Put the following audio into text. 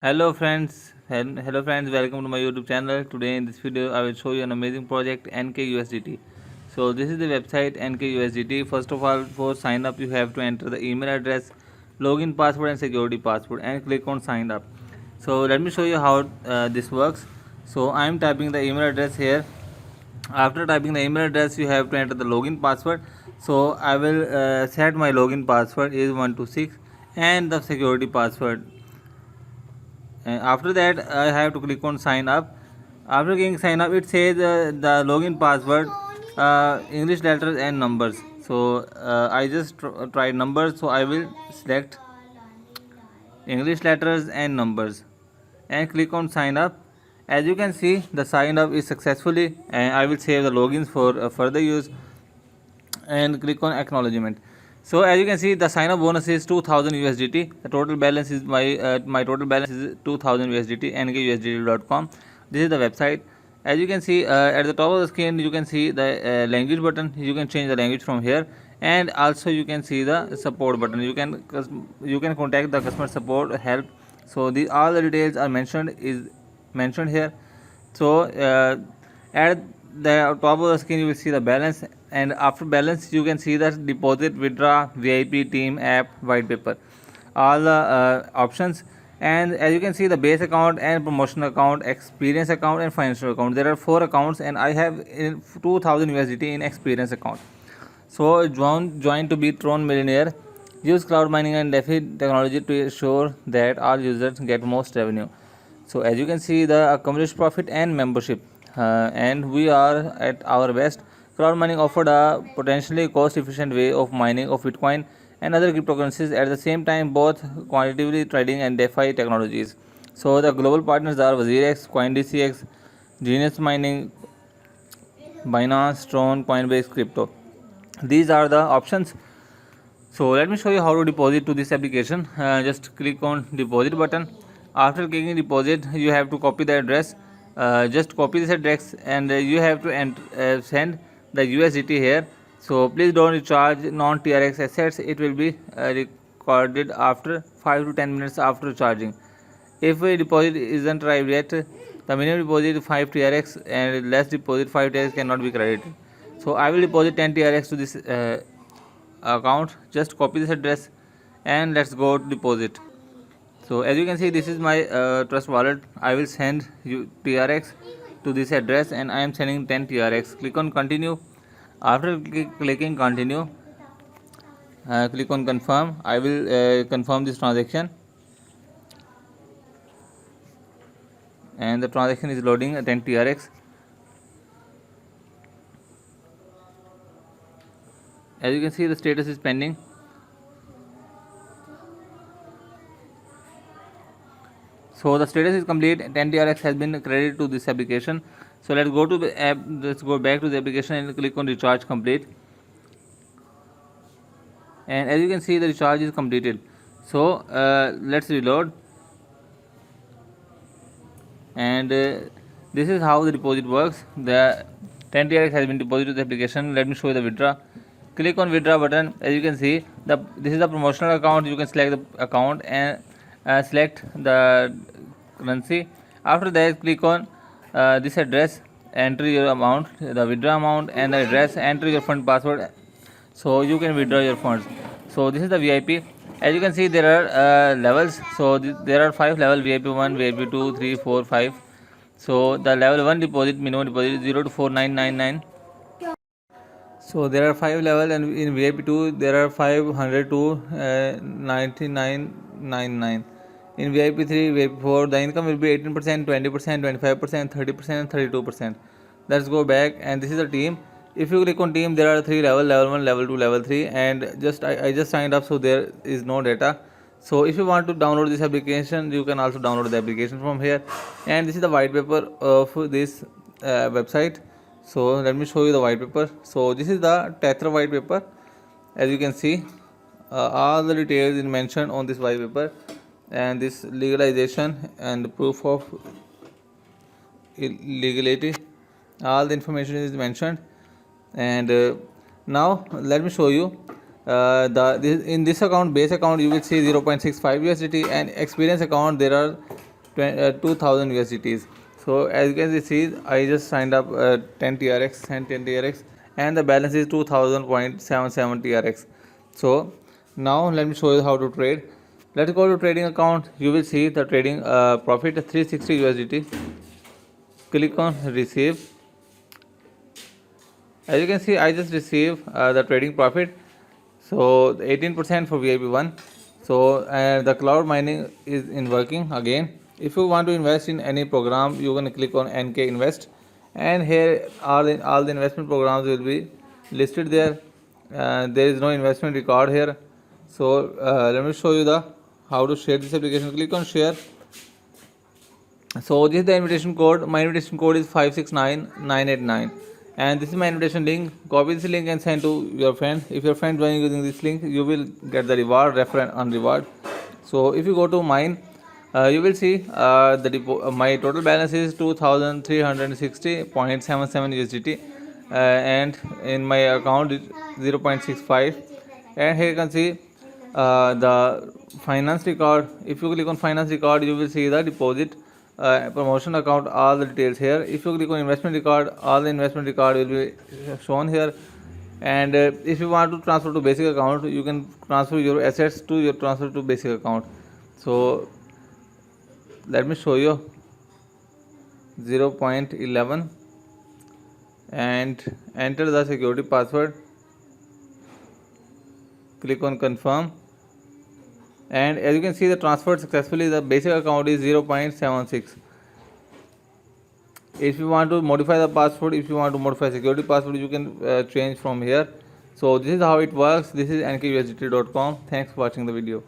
Hello friends, welcome to my YouTube channel. Today in this video I will show you an amazing project NKUSDT. So this is the website NKUSDT. First of all, for sign up you have to enter the email address, login password and security password and click on sign up. So let me show you how this works. So I am typing the email address here. After typing the email address you have to enter the login password. So I will set my login password is 126 and the security password. After that I have to click on sign up. After clicking sign up, it says the login password English letters and numbers. So I just tried numbers, so I will select English letters and numbers and click on sign up. As you can see, the sign up is successfully, and I will save the logins for further use and click on acknowledgement. So as you can see, the sign up bonus is 2000 USDT. The total balance is my total balance is 2000 USDT. nkusdt.com. This is the website. As you can see at the top of the screen, you can see the language button. You can change the language from here, and also you can see the support button. You can contact the customer support help. So all the details are mentioned here. So at the top of the screen you will see the balance, and after balance you can see the deposit, withdraw, VIP, team, app, white paper, all the options. And as you can see, the base account and promotional account, experience account and financial account, there are 4 accounts, and I have 2000 USDT in experience account. So join to be thrown millionaire. Use cloud mining and DeFi technology to ensure that all users get most revenue. So as you can see, the accomplished profit and membership, and we are at our best. Cloud mining offered a potentially cost-efficient way of mining of Bitcoin and other cryptocurrencies at the same time, both quantitatively trading and DeFi technologies. So the global partners are WazirX, CoinDCX, Genius Mining, Binance, Tron, Coinbase, Crypto. These are the options. So let me show you how to deposit to this application. Just click on deposit button. After clicking deposit, you have to copy the address. Just copy this address, and you have to send the USDT here. So please don't recharge non-TRX assets. It will be recorded after 5 to 10 minutes after charging. If a deposit isn't arrived yet, the minimum deposit is 5 TRX, and less deposit 5 TRX cannot be credited. So I will deposit 10 TRX to this account. Just copy this address and let's go to deposit. So as you can see, this is my trust wallet. I will send you TRX to this address, and I am sending 10 TRX. Click on continue. After clicking continue, click on confirm. I will confirm this transaction, and the transaction is loading 10 TRX. As you can see, the status is pending. So the status is complete. 10 TRX has been credited to this application. So let's go to the app. Let's go back to the application and click on recharge complete. And as you can see, the recharge is completed. So let's reload. And this is how the deposit works. The 10 TRX has been deposited to the application. Let me show you the withdraw. Click on withdraw button. As you can see, this is the promotional account. You can select the account and select the currency. After that, click on this address, enter your amount, the withdraw amount and the address, enter your fund password, so you can withdraw your funds. So this is the VIP. As you can see, there are levels. So there are 5 levels: VIP 1, VIP 2, 3, 4, 5. So the level 1 deposit, minimum deposit is 0 to 4999. So there are 5 levels, and in VIP 2 there are 500 to 9999. In VIP 3, VIP 4, the income will be 18%, 20%, 25%, 30%, and 32%. Let's go back, and this is the team. If you click on team, there are 3 levels: level 1, level 2, level 3, and I just signed up, so there is no data. So if you want to download this application, you can also download the application from here. And this is the white paper of this website. So let me show you the white paper. So this is the Tether white paper. As you can see, all the details is mentioned on this white paper, and this legalization and proof of legality, all the information is mentioned. And now let me show you in this account, base account, you will see 0.65 USDT, and experience account there are 2000 USDTs. So as you can see, I just signed up 10 TRX and 10 TRX, and the balance is 2000.77 TRX. So now let me show you how to trade. Let's go to trading account. You will see the trading profit 360 USDT. Click on receive. As you can see, I just received the trading profit. So 18% for VIP1. So the cloud mining is in working again. If you want to invest in any program, you can click on NK Invest, and here all the investment programs will be listed there. There is no investment record here. So let me show you the how to share this application. Click on share. So this is the invitation code. My invitation code is 569989, and this is my invitation link. Copy this link and send to your friend. If your friend joining using this link, you will get the reward, referral and reward. So if you go to mine, you will see my total balance is 2360.77 USDT, and in my account is 0.65, and here you can see the finance record. If you click on finance record, you will see the deposit, promotion account, all the details here. If you click on investment record, all the investment record will be shown here. And if you want to transfer to basic account, you can transfer your assets to your transfer to basic account. So let me show you 0.11 and enter the security password. Click on confirm, and as you can see, the transfer successfully. The basic account is 0.76. If you want to modify the password, if you want to modify security password, you can change from here. So this is how it works. This is nkUSDT.com. Thanks for watching the video.